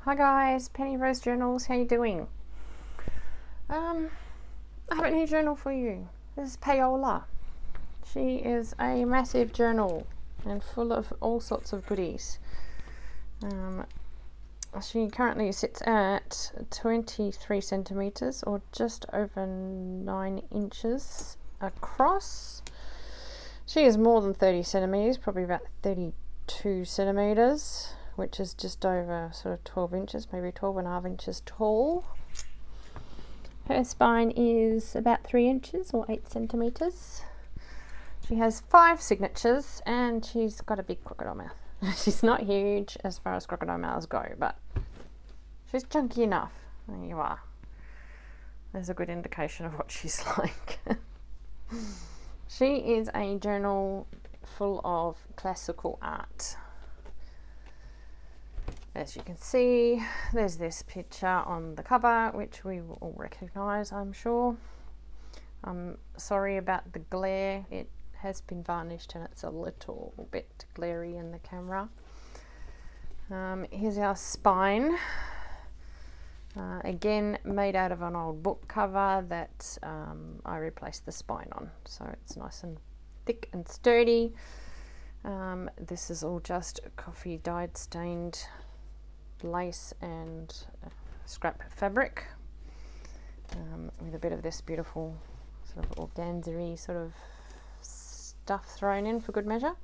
Hi guys, Penny Rose Journals, how you doing? I have a new journal for you. This is Paola. She is a massive journal and full of all sorts of goodies. She currently sits at 23 centimetres or just over 9 inches across. She is more than 30 centimetres, probably about 32 centimetres, which is just over sort of 12 inches, maybe 12.5 inches tall. Her spine is about 3 inches or 8 centimetres. She has 5 signatures and she's got a big crocodile mouth. She's not huge as far as crocodile mouths go, but she's chunky enough. There you are. There's a good indication of what she's like. She is a journal full of classical art. As you can see, there's this picture on the cover, which we will all recognise, I'm sure. I'm sorry about the glare. It has been varnished and it's a little bit glary in the camera. Here's our spine. Again, made out of an old book cover that I replaced the spine on. So it's nice and thick and sturdy. This is all just coffee dyed stained lace and scrap fabric, with a bit of this beautiful sort of organza-y sort of stuff thrown in for good measure.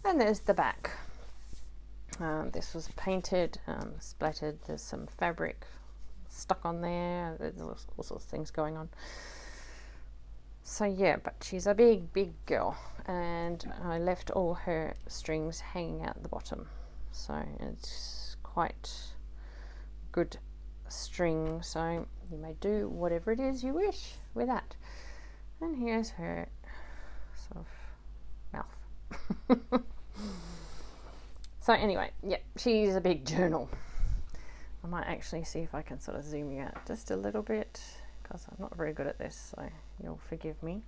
And there's the back. This was painted, splattered. There's some fabric stuck on there. There's all sorts of things going on. So yeah, but she's a big girl, and I left all her strings hanging out the bottom, so it's quite good string, so you may do whatever it is you wish with that. And here's her sort of mouth. So anyway, yeah, she's a big journal. I might actually see if I can sort of zoom you out just a little bit, because I'm not very good at this, so you'll forgive me.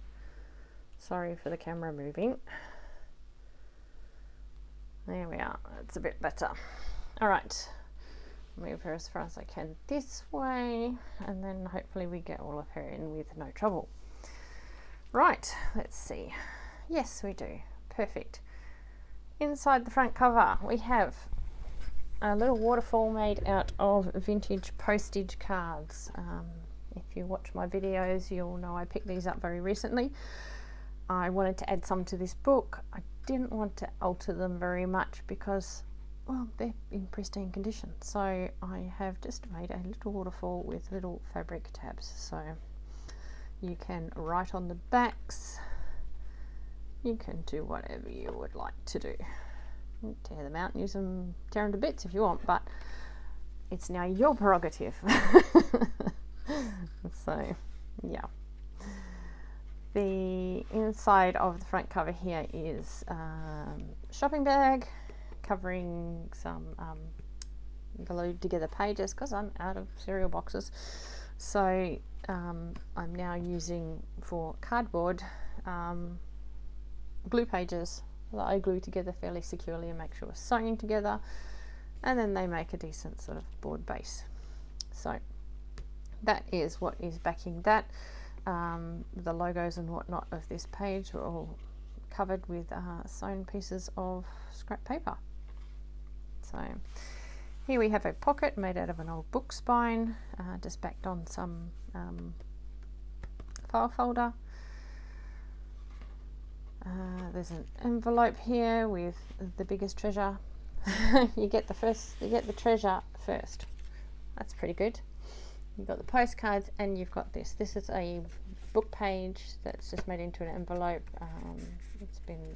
Sorry for the camera moving. There we are, it's a bit better. All right, move her as far as I can this way, and then hopefully we get all of her in with no trouble. Right, let's see. Yes, we do. Perfect. Inside the front cover, we have a little waterfall made out of vintage postage cards. If you watch my videos, you'll know I picked these up very recently. I wanted to add some to this book. I didn't want to alter them very much because, well, they're in pristine condition. So I have just made a little waterfall with little fabric tabs. So you can write on the backs. You can do whatever you would like to do. Tear them out and use them, tear them to bits if you want, but it's now your prerogative. So, yeah. The inside of the front cover here is shopping bag covering some glued together pages because I'm out of cereal boxes. So I'm now using for cardboard glue pages that I glue together fairly securely and make sure we're sewing together, and then they make a decent sort of board base. So that is what is backing that. The logos and whatnot of this page are all covered with sewn pieces of scrap paper. So here we have a pocket made out of an old book spine, just backed on some file folder. There's an envelope here with the biggest treasure. you get the treasure first. That's pretty good. You've got the postcards and you've got this. This is a book page that's just made into an envelope. It's been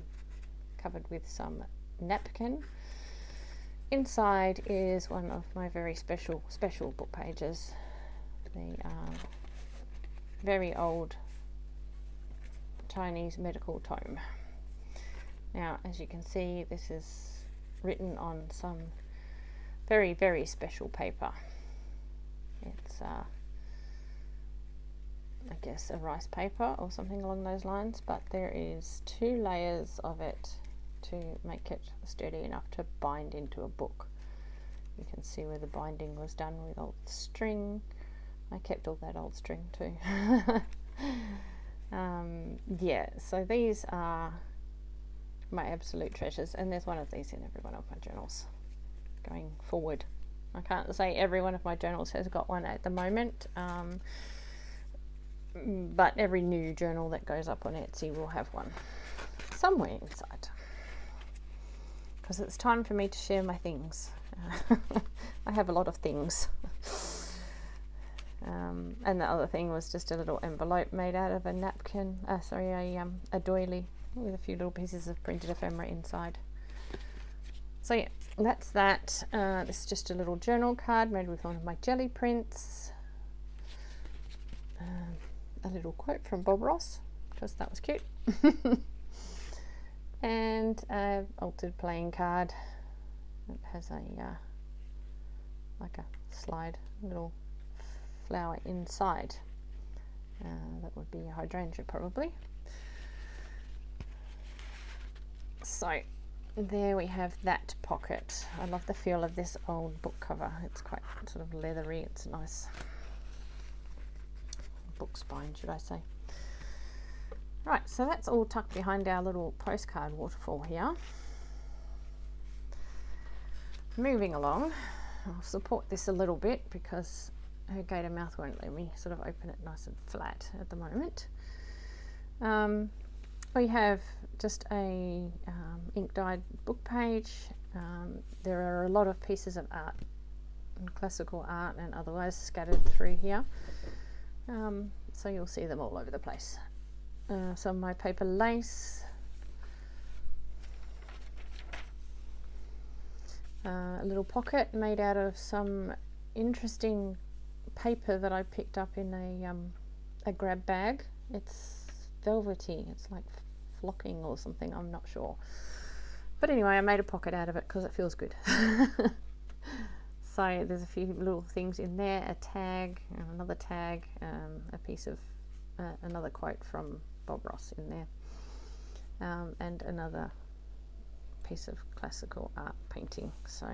covered with some napkin. Inside is one of my very special book pages. The very old Chinese medical tome. Now, as you can see, this is written on some very special paper. It's I guess a rice paper or something along those lines, but there is 2 layers of it to make it sturdy enough to bind into a book. You can see where the binding was done with old string. I kept all that old string too. Yeah, so these are my absolute treasures, and there's one of these in every one of my journals going forward. I can't say every one of my journals has got one at the moment, but every new journal that goes up on Etsy will have one somewhere inside, because it's time for me to share my things. I have a lot of things. And the other thing was just a little envelope made out of a napkin, a doily with a few little pieces of printed ephemera inside. So yeah, that's that. This is just a little journal card made with one of my jelly prints. A little quote from Bob Ross, because that was cute. And an altered playing card. It has a like a slide little flower inside. That would be a hydrangea probably. So there we have that pocket. I love the feel of this old book cover. It's quite sort of leathery. It's nice. Book spine, should I say. Right, so that's all tucked behind our little postcard waterfall here. Moving along, I'll support this a little bit because her gator mouth won't let me sort of open it nice and flat at the moment. We have just a ink dyed book page. There are a lot of pieces of art, classical art and otherwise, scattered through here. So you'll see them all over the place. Some of my paper lace, a little pocket made out of some interesting paper that I picked up in a grab bag. It's velvety, it's like flocking or something, I'm not sure. But anyway, I made a pocket out of it because it feels good. So there's a few little things in there, a tag, another tag, a piece of another quote from Bob Ross in there, and another piece of classical art painting. So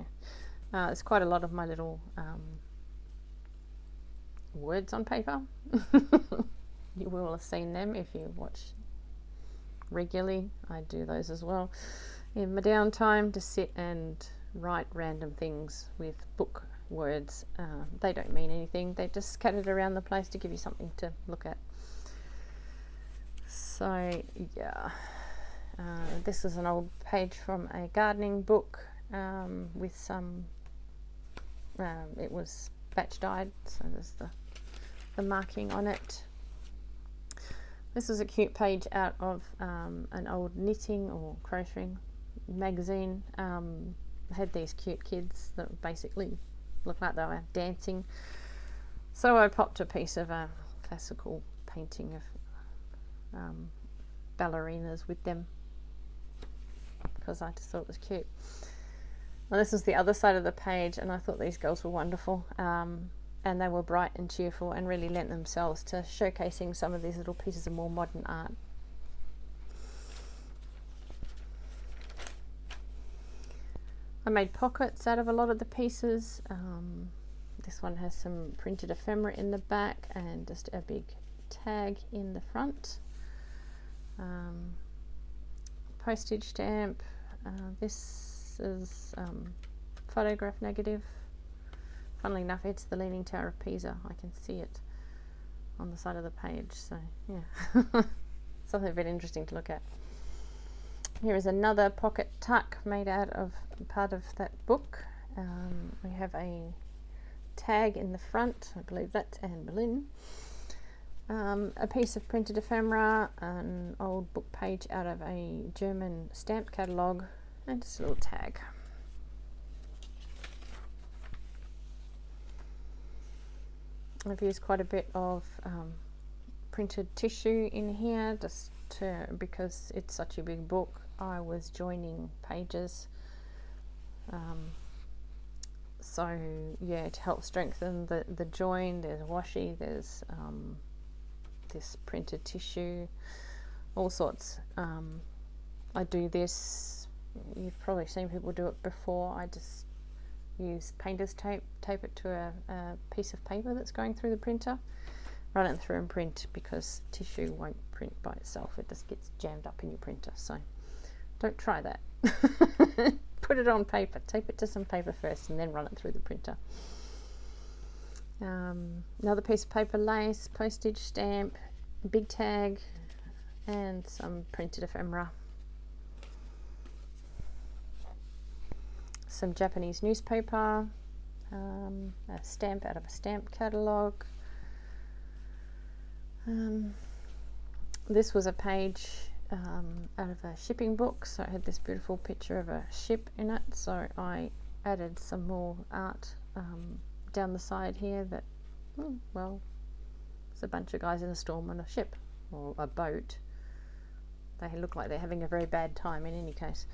there's quite a lot of my little words on paper. You will have seen them if you watch regularly. I do those as well in my downtime, to sit and write random things with book words. They don't mean anything, they're just scattered around the place to give you something to look at. So yeah, this is an old page from a gardening book with some, it was batch dyed, so there's the marking on it. This is a cute page out of an old knitting or crocheting magazine. Had these cute kids that basically looked like they were dancing. So I popped a piece of a classical painting of ballerinas with them because I just thought it was cute. Well, this is the other side of the page, and I thought these girls were wonderful. And they were bright and cheerful and really lent themselves to showcasing some of these little pieces of more modern art. I made pockets out of a lot of the pieces. This one has some printed ephemera in the back and just a big tag in the front. Postage stamp. This is photograph negative. Funnily enough, it's the Leaning Tower of Pisa. I can see it on the side of the page, so yeah. Something a bit interesting to look at. Here is another pocket tuck made out of part of that book. We have a tag in the front, I believe that's Anne Boleyn. A piece of printed ephemera, an old book page out of a German stamp catalogue, and just a little tag. I've used quite a bit of printed tissue in here just because it's such a big book. I was joining pages, so yeah, to help strengthen the join, there's washi, there's this printed tissue, all sorts. I do this, you've probably seen people do it before. I just use painter's tape, tape it to a piece of paper that's going through the printer, run it through and print, because tissue won't print by itself. It just gets jammed up in your printer, so don't try that. Put it on paper, tape it to some paper first and then run it through the printer. Another piece of paper lace, postage stamp, big tag, and some printed ephemera. Some Japanese newspaper, a stamp out of a stamp catalogue. This was a page out of a shipping book, so it had this beautiful picture of a ship in it, so I added some more art down the side here that, well, it's a bunch of guys in a storm on a ship or a boat. They look like they're having a very bad time in any case.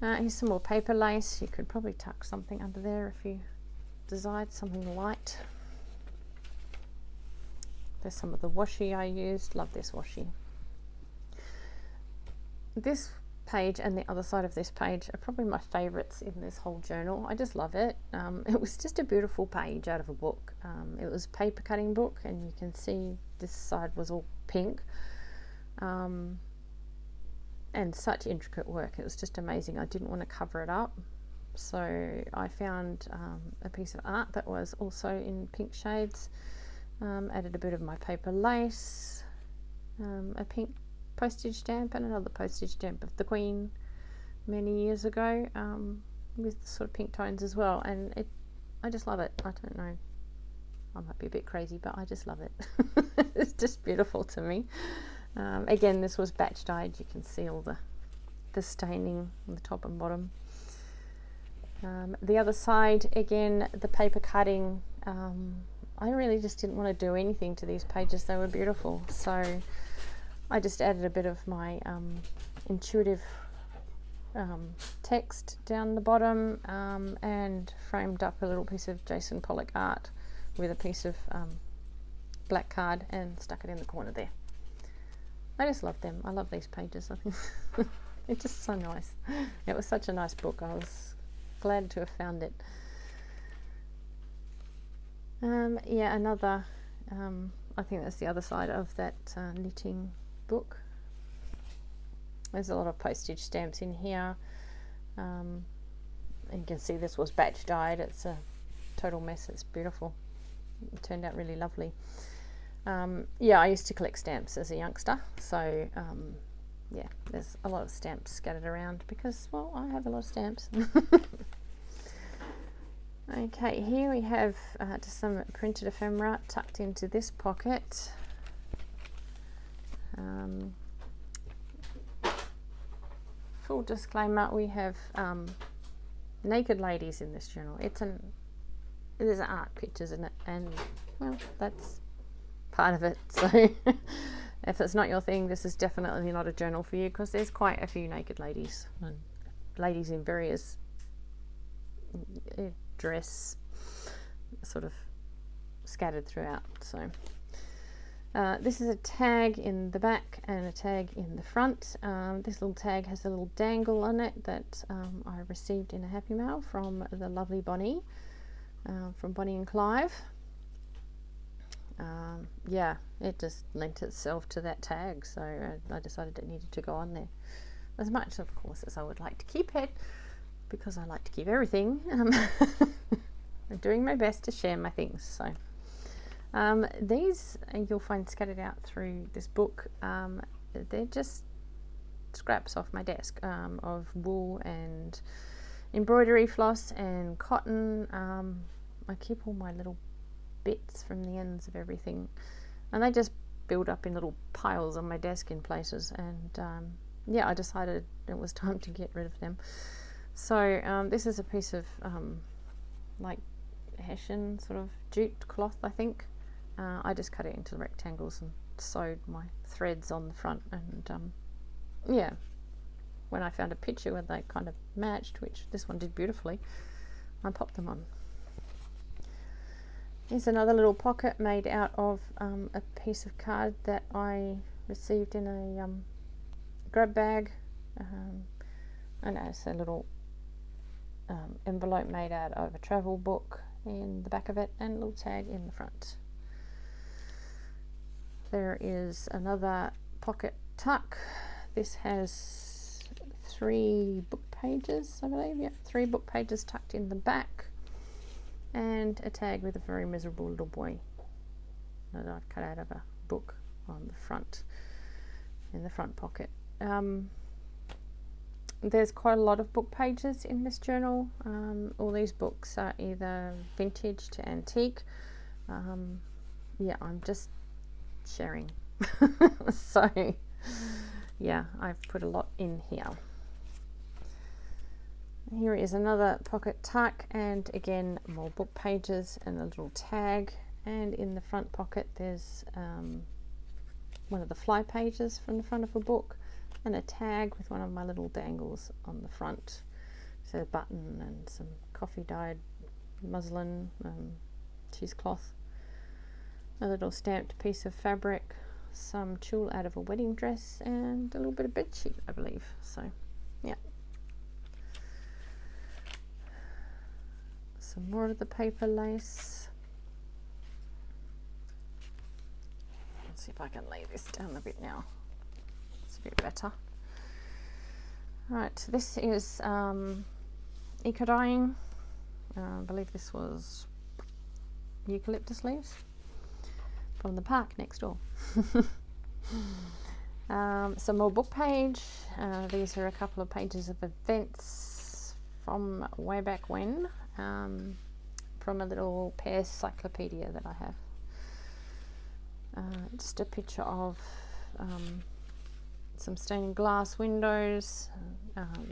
Here's some more paper lace. You could probably tuck something under there if you desired, something light. There's some of the washi I used. Love this washi. This page and the other side of this page are probably my favorites in this whole journal. I just love it. It was just a beautiful page out of a book. It was a paper cutting book, and you can see this side was all pink. And such intricate work. It was just amazing. I didn't want to cover it up, so I found a piece of art that was also in pink shades. Added a bit of my paper lace, a pink postage stamp, and another postage stamp of the Queen many years ago, with sort of pink tones as well. And I just love it. I don't know, I might be a bit crazy, but I just love it. It's just beautiful to me. Again, this was batch dyed. You can see all the staining on the top and bottom. The other side, again, the paper cutting. I really just didn't want to do anything to these pages. They were beautiful, so I just added a bit of my intuitive text down the bottom, and framed up a little piece of Jason Pollock art with a piece of black card and stuck it in the corner there. I just love them. I love these pages. I think they're just so nice. It was such a nice book. I was glad to have found it. Yeah, another, I think that's the other side of that knitting book. There's a lot of postage stamps in here. And you can see this was batch dyed. It's a total mess. It's beautiful. It turned out really lovely. Yeah, I used to collect stamps as a youngster, so yeah, there's a lot of stamps scattered around because, well, I have a lot of stamps. Okay, here we have just some printed ephemera tucked into this pocket. Full disclaimer, we have naked ladies in this journal. It is art pictures in it, and, well, that's part of it. So if it's not your thing, this is definitely not a journal for you, because there's quite a few naked ladies, and ladies in various dress sort of scattered throughout. So this is a tag in the back and a tag in the front. This little tag has a little dangle on it that I received in a Happy Mail from the lovely Bonnie, from Bonnie and Clive. Yeah, it just lent itself to that tag, so I decided it needed to go on there. As much, of course, as I would like to keep it, because I like to keep everything. I'm doing my best to share my things. So these you'll find scattered out through this book. They're just scraps off my desk of wool and embroidery floss and cotton. I keep all my little bits from the ends of everything, and they just build up in little piles on my desk in places, and yeah, I decided it was time to get rid of them. So this is a piece of like Hessian sort of jute cloth, I think. I just cut it into rectangles and sewed my threads on the front, and yeah, when I found a picture where they kind of matched, which this one did beautifully, I popped them on. Here's another little pocket made out of a piece of card that I received in a grab bag, and it's a little envelope made out of a travel book in the back of it, and a little tag in the front. There is another pocket tuck. This has 3 book pages, I believe. Yeah, 3 book pages tucked in the back, and a tag with a very miserable little boy that I've cut out of a book on the front, in the front pocket. There's quite a lot of book pages in this journal. All these books are either vintage to antique. Yeah, I'm just sharing. So yeah, I've put a lot in here. Here is another pocket tuck, and again more book pages and a little tag, and in the front pocket there's one of the fly pages from the front of a book, and a tag with one of my little dangles on the front. So a button and some coffee dyed muslin cheesecloth, a little stamped piece of fabric, some tulle out of a wedding dress, and a little bit of bedsheet, I believe. So yeah, some more of the paper lace. Let's see if I can lay this down a bit now. It's a bit better. Right, this is eco dyeing. I believe this was eucalyptus leaves from the park next door. Some more book page. These are a couple of pages of events from way back when, from a little pear cyclopedia that I have. Just a picture of some stained glass windows.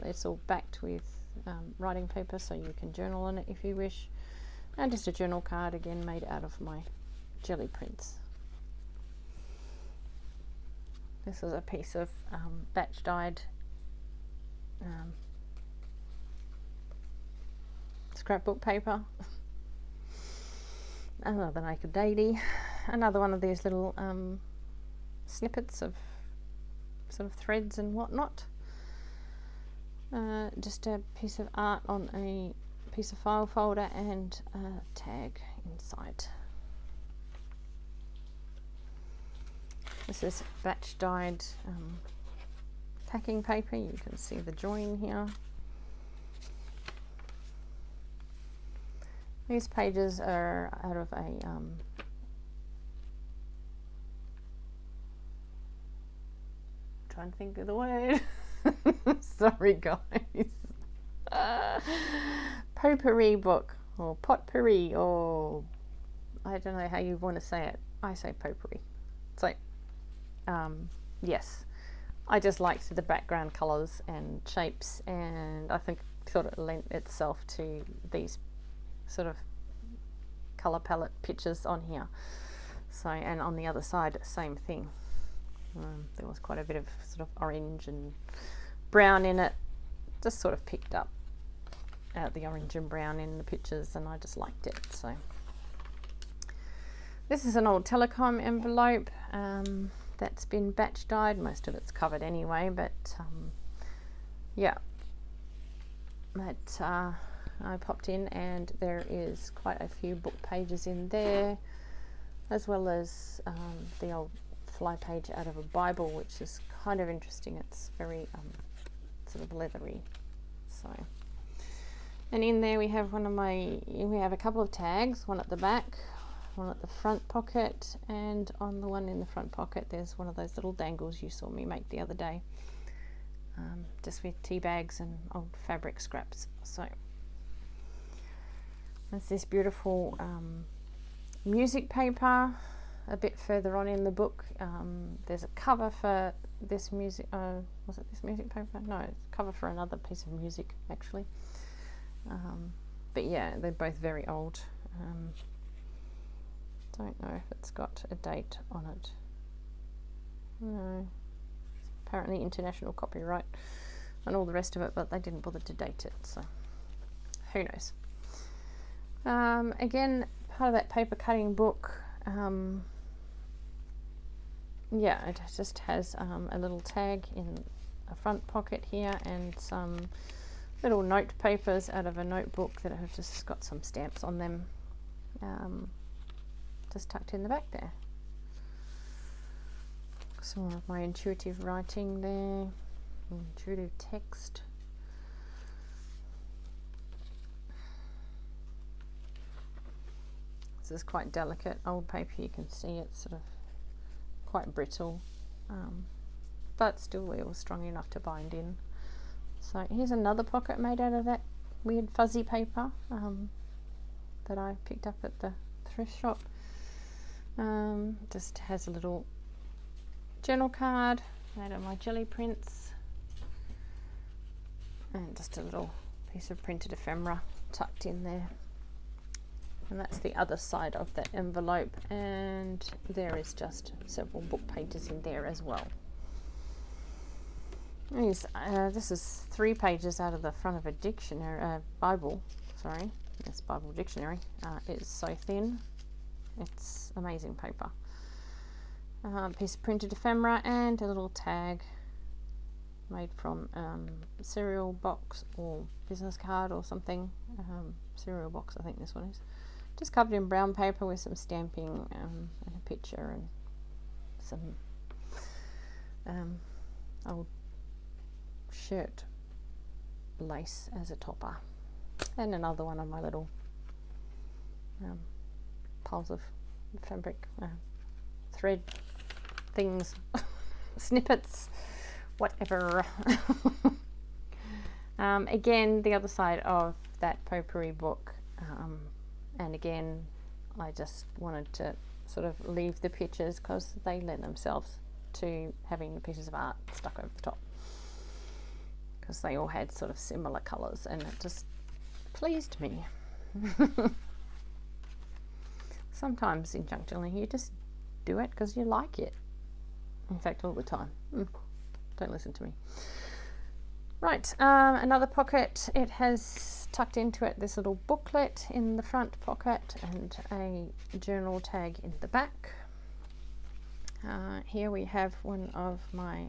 It's all backed with writing paper, so you can journal on it if you wish. And just a journal card, again made out of my jelly prints. This is a piece of batch dyed scrapbook paper. Another naked daily. Another one of these little snippets of sort of threads and whatnot. Just a piece of art on a piece of file folder, and a tag inside. This is batch dyed packing paper. You can see the join here. These pages are out of a trying to think of the word. Sorry guys. Potpourri book, or potpourri, or I don't know how you want to say it. I say potpourri. So yes, I just liked the background colours and shapes, and I think sort of lent itself to these sort of colour palette pictures on here. So, and on the other side, same thing. There was quite a bit of sort of orange and brown in it. Just sort of picked up out the orange and brown in the pictures, and I just liked it. So this is an old telecom envelope that's been batch dyed. Most of it's covered anyway, but yeah, that I popped in, and there is quite a few book pages in there, as well as the old fly page out of a Bible, which is kind of interesting. It's very sort of leathery. So, and in there we have a couple of tags, one at the back, one at the front pocket, and on the one in the front pocket there's one of those little dangles you saw me make the other day, just with tea bags and old fabric scraps. So there's this beautiful music paper. A bit further on in the book, there's a cover for this music. Was it this music paper? No, it's a cover for another piece of music actually. But yeah, they're both very old. Don't know if it's got a date on it. No, apparently international copyright and all the rest of it, but they didn't bother to date it, so who knows. Again, part of that paper cutting book. Yeah, it just has a little tag in a front pocket here, and some little note papers out of a notebook that have just got some stamps on them, just tucked in the back there. Some more of my intuitive writing there, intuitive text. This is quite delicate old paper. You can see it's sort of quite brittle, but still it was strong enough to bind in. So here's another pocket made out of that weird fuzzy paper that I picked up at the thrift shop. Just has a little journal card made of my jelly prints, and just a little piece of printed ephemera tucked in there. And that's the other side of the envelope, and there is just several book pages in there as well. This is 3 pages out of the front of a dictionary, Bible, sorry, yes, Bible dictionary. It's so thin, it's amazing paper. Piece of printed ephemera and a little tag made from cereal box or business card or something. Cereal box, I think this one is. Just covered in brown paper with some stamping and a picture and some old shirt lace as a topper, and another one of my little piles of fabric, thread things, snippets, whatever. Again, the other side of that potpourri book, and again I just wanted to sort of leave the pictures because they lend themselves to having the pieces of art stuck over the top, because they all had sort of similar colours and it just pleased me. Sometimes in junk journaling you just do it because you like it. In fact, all the time. Don't listen to me. Right, another pocket. It has tucked into it this little booklet in the front pocket and a journal tag in the back. Here we have one of my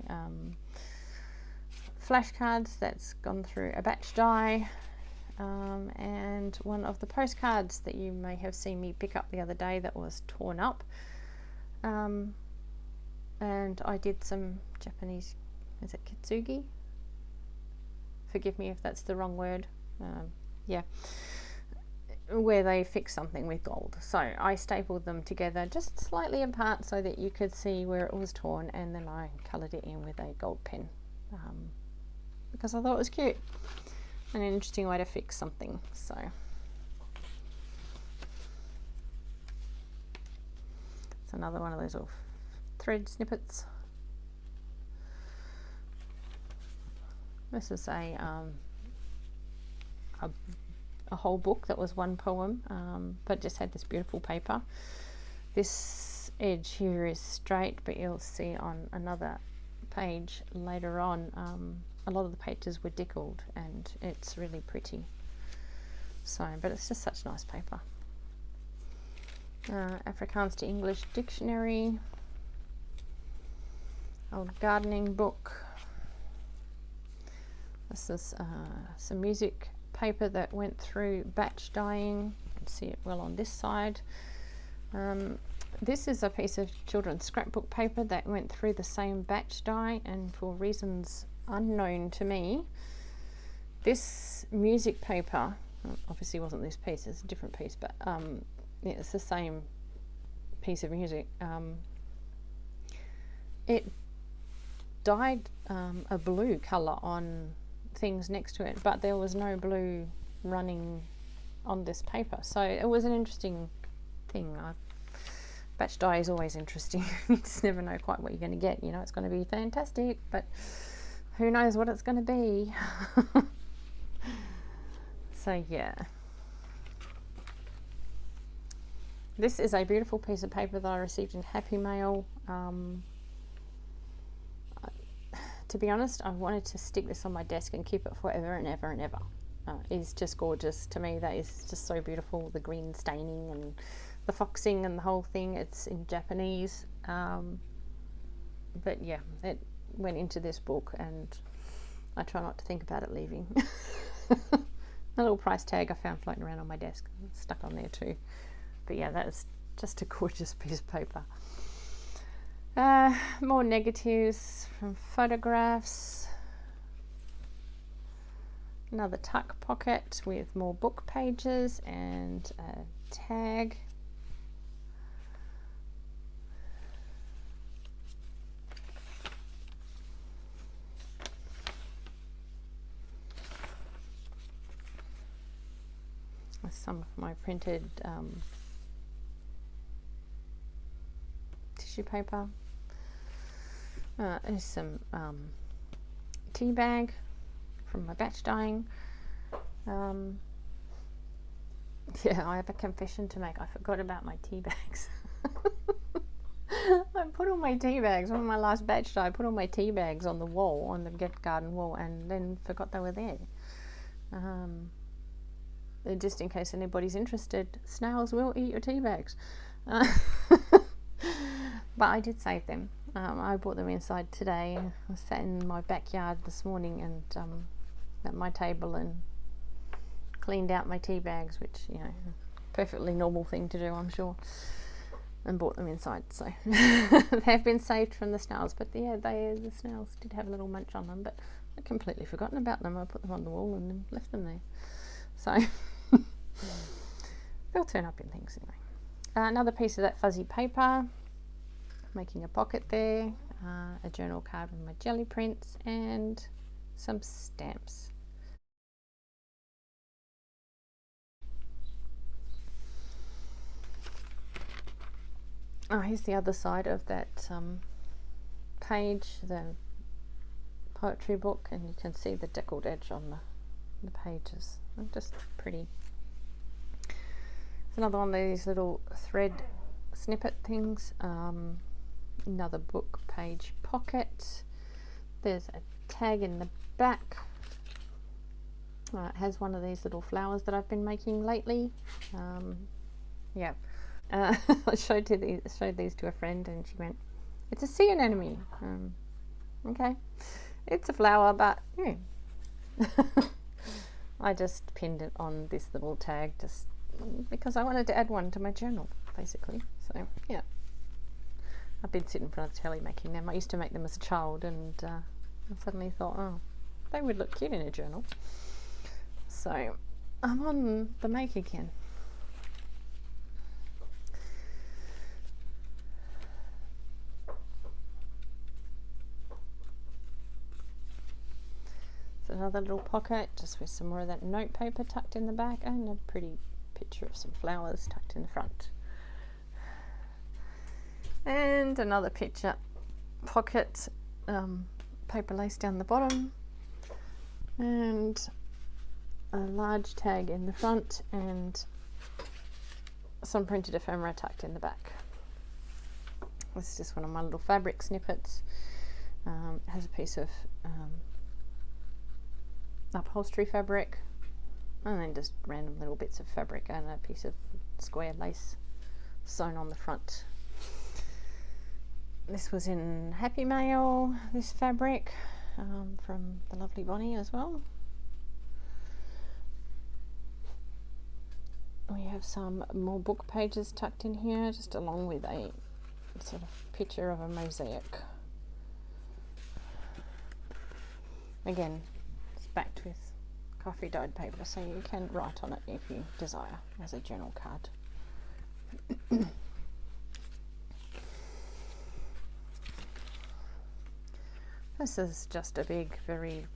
flashcards that's gone through a batch die, and one of the postcards that you may have seen me pick up the other day that was torn up, and I did some Japanese, is it kitsugi? Forgive me if that's the wrong word. Yeah, where they fix something with gold. So I stapled them together just slightly apart so that you could see where it was torn, and then I coloured it in with a gold pen, because I thought it was cute and an interesting way to fix something. So it's another one of those little thread snippets. This is a whole book that was one poem, but just had this beautiful paper. This edge here is straight, but you'll see on another page later on, a lot of the pages were deckled, and it's really pretty. So, but it's just such nice paper. Afrikaans to English dictionary, old gardening book. This is some music paper that went through batch dyeing. You can see it well on this side. This is a piece of children's scrapbook paper that went through the same batch dye, and for reasons unknown to me, this music paper, obviously wasn't this piece, it's a different piece, but yeah, it's the same piece of music. It dyed a blue colour on things next to it, but there was no blue running on this paper, so it was an interesting thing. Batch dye is always interesting. You just never know quite what you're going to get. You know, it's going to be fantastic, but who knows what it's going to be. So yeah, this is a beautiful piece of paper that I received in Happy Mail. To be honest, I wanted to stick this on my desk and keep it forever and ever and ever. It's just gorgeous to me. That is just so beautiful. The green staining and the foxing and the whole thing. It's in Japanese, but yeah, it went into this book, and I try not to think about it leaving. A little price tag I found floating around on my desk, it's stuck on there too. But yeah, that is just a gorgeous piece of paper. More negatives from photographs. Another tuck pocket with more book pages and a tag. With some of my printed tissue paper. There's some tea bag from my batch dyeing. Yeah, I have a confession to make. I forgot about my tea bags. I put all my tea bags on my last batch dye. I put all my tea bags on the wall, on the Get Garden wall, and then forgot they were there. Just in case anybody's interested, snails will eat your tea bags. But I did save them. I brought them inside today. I sat in my backyard this morning and at my table and cleaned out my tea bags, which, you know, perfectly normal thing to do, I'm sure, and brought them inside. So they have been saved from the snails. But yeah, the snails did have a little munch on them, but I'd completely forgotten about them. I put them on the wall and then left them there. So they'll turn up in things anyway. Another piece of that fuzzy paper, making a pocket there, a journal card with my jelly prints, and some stamps. Oh, here's the other side of that page, the poetry book, and you can see the deckled edge on the pages. Just pretty. It's another one of these little thread snippet things. Another book page pocket. There's a tag in the back. It has one of these little flowers that I've been making lately. Yeah. I showed these to a friend and she went, "It's a sea anemone." Okay, it's a flower, but yeah. I just pinned it on this little tag just because I wanted to add one to my journal, basically. So yeah, I've been sitting in front of the telly making them. I used to make them as a child, and I suddenly thought, oh, they would look cute in a journal. So I'm on the make again. Another little pocket just with some more of that note paper tucked in the back, and a pretty picture of some flowers tucked in the front. And another picture pocket, paper lace down the bottom, and a large tag in the front, and some printed ephemera tucked in the back. This is just one of my little fabric snippets. It has a piece of upholstery fabric, and then just random little bits of fabric and a piece of square lace sewn on the front. This was in Happy Mail, this fabric, from the lovely Bonnie as well. We have some more book pages tucked in here, just along with a sort of picture of a mosaic. Again, backed with coffee dyed paper, so you can write on it if you desire as a journal card. This is just a big, very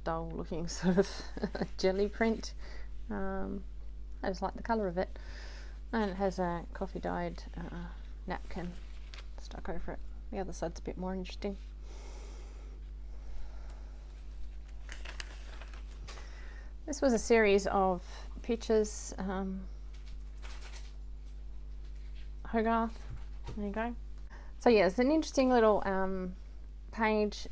dull looking sort of jelly print. I just like the colour of it, and it has a coffee dyed napkin stuck over it. The other side's a bit more interesting. This was a series of pictures, Hogarth, there you go. So yeah, it's an interesting little page.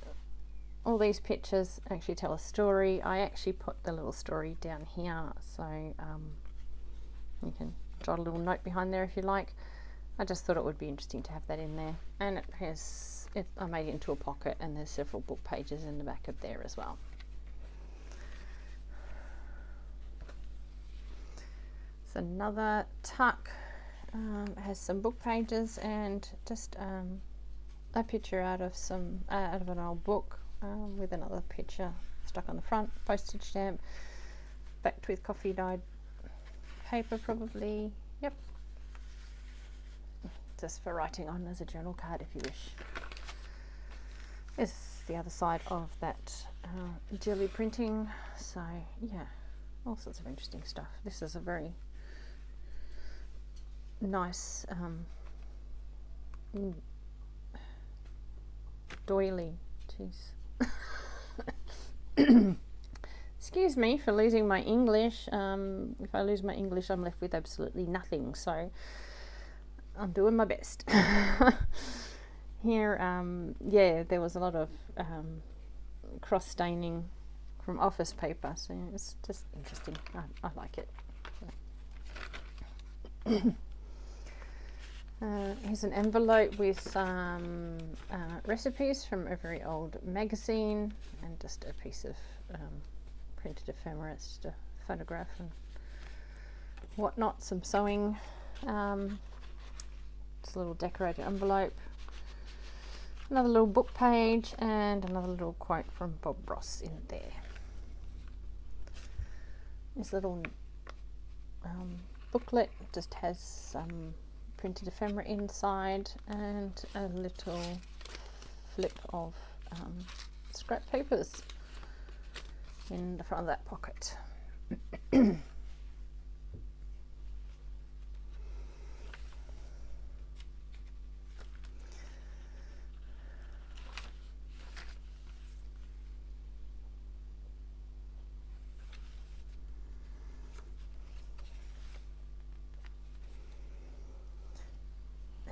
All these pictures actually tell a story. I actually put the little story down here, so you can jot a little note behind there if you like. I just thought it would be interesting to have that in there. And I made it into a pocket, and there's several book pages in the back of there as well. It's another tuck. It has some book pages and just a picture out of an old book with another picture stuck on the front. Postage stamp, backed with coffee dyed paper, probably. Yep. Just for writing on as a journal card if you wish. This is the other side of that jelly printing. So yeah, all sorts of interesting stuff. This is a very nice doily. Jeez. Excuse me for losing my English. If I lose my English, I'm left with absolutely nothing. So I'm doing my best. Here, yeah, there was a lot of cross staining from office paper, so it's just interesting. I like it. Here's an envelope with some recipes from a very old magazine, and just a piece of printed ephemera. It's just a photograph and whatnot. Some sewing. Just a little decorated envelope. Another little book page and another little quote from Bob Ross in there. This little booklet just has some printed ephemera inside and a little flip of scrap papers in the front of that pocket.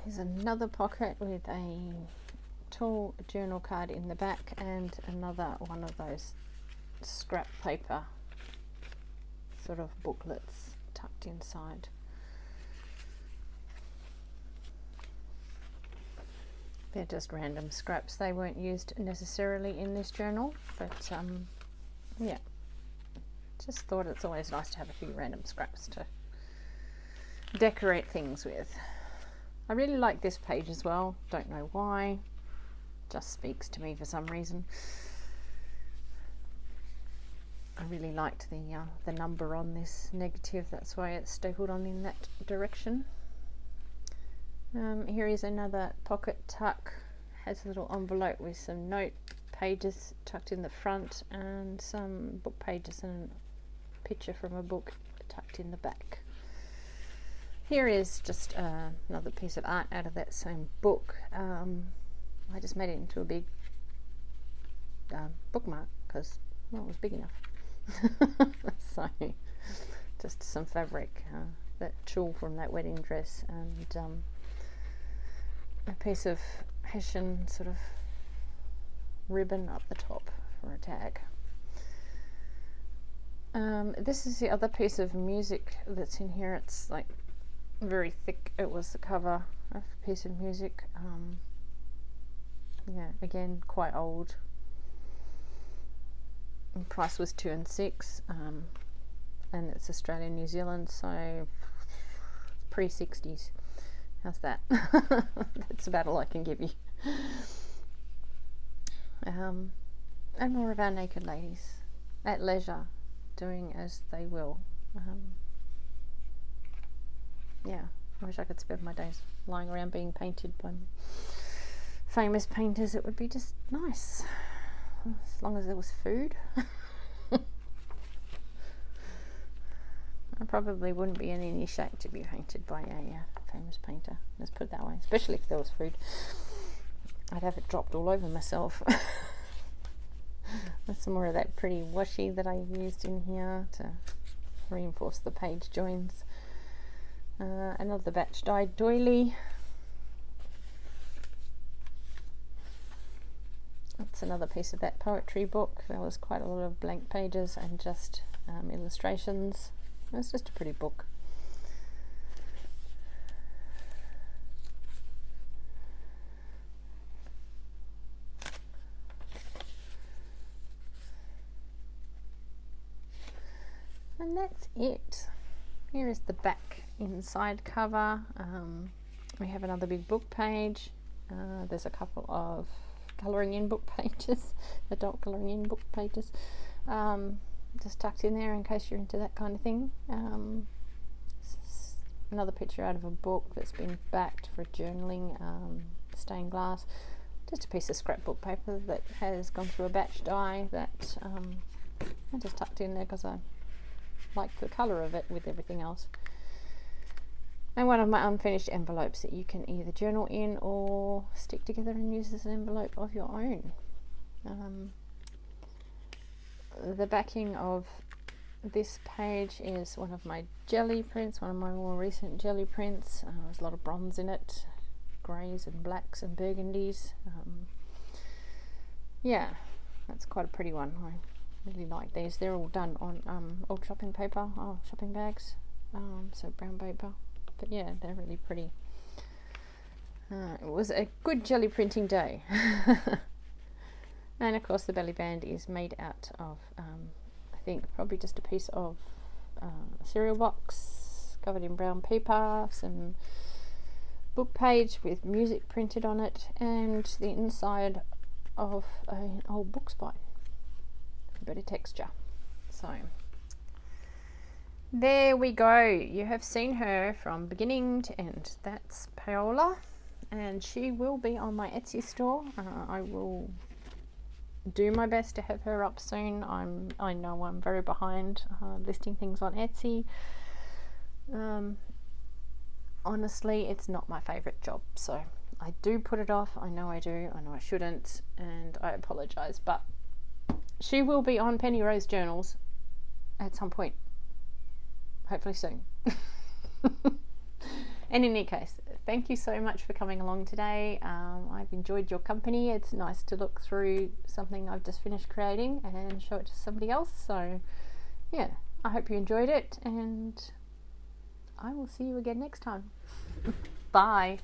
Here's another pocket with a tall journal card in the back and another one of those scrap paper sort of booklets tucked inside. They're just random scraps. They weren't used necessarily in this journal, but yeah, just thought it's always nice to have a few random scraps to decorate things with. I really like this page as well, don't know why, just speaks to me for some reason. I really liked the number on this negative, that's why it's stapled on in that direction. Here is another pocket tuck, has a little envelope with some note pages tucked in the front and some book pages and a picture from a book tucked in the back. Here is just another piece of art out of that same book. I just made it into a big bookmark because, well, it was big enough. So just some fabric, that tulle from that wedding dress, and a piece of Hessian sort of ribbon up the top for a tag. This is the other piece of music that's in here. It's like very thick. It was the cover of a piece of music. Yeah, again, quite old. The price was 2 and 6, and it's Australia, New Zealand, so pre-60s. How's that? That's about all I can give you. And more of our naked ladies at leisure, doing as they will. Yeah, I wish I could spend my days lying around being painted by famous painters. It would be just nice, as long as there was food. I probably wouldn't be in any shape to be painted by a famous painter, let's put it that way, especially if there was food. I'd have it dropped all over myself. There's some more of that pretty washi that I used in here to reinforce the page joins. Another batch dyed doily. That's another piece of that poetry book. There was quite a lot of blank pages and just illustrations. It was just a pretty book. And that's it. Here is the back inside cover. We have another big book page. There's a couple of colouring in book pages, adult colouring in book pages, just tucked in there in case you're into that kind of thing. Another picture out of a book that's been backed for journaling, stained glass. Just a piece of scrapbook paper that has gone through a batch dye that I just tucked in there because I like the colour of it with everything else. And one of my unfinished envelopes that you can either journal in or stick together and use as an envelope of your own. The backing of this page is one of my jelly prints, one of my more recent jelly prints. There's a lot of bronze in it, greys and blacks and burgundies. Yeah, that's quite a pretty one. I really like these. They're all done on old shopping paper, shopping bags, so brown paper. But yeah, they're really pretty. It was a good jelly printing day. And of course the belly band is made out of, I think probably just a piece of cereal box covered in brown paper, some book page with music printed on it, and the inside of an old book spine. A bit of texture. So there we go. You have seen her from beginning to end. That's Paola, and she will be on my Etsy store. I will do my best to have her up soon. I know I'm very behind listing things on Etsy. Honestly, it's not my favorite job, so I do put it off. I know I do. I know I shouldn't, and I apologize, but she will be on Penny Rose Journals at some point, hopefully soon. And in any case, thank you so much for coming along today. I've enjoyed your company. It's nice to look through something I've just finished creating and show it to somebody else. So yeah, I hope you enjoyed it, and I will see you again next time. Bye.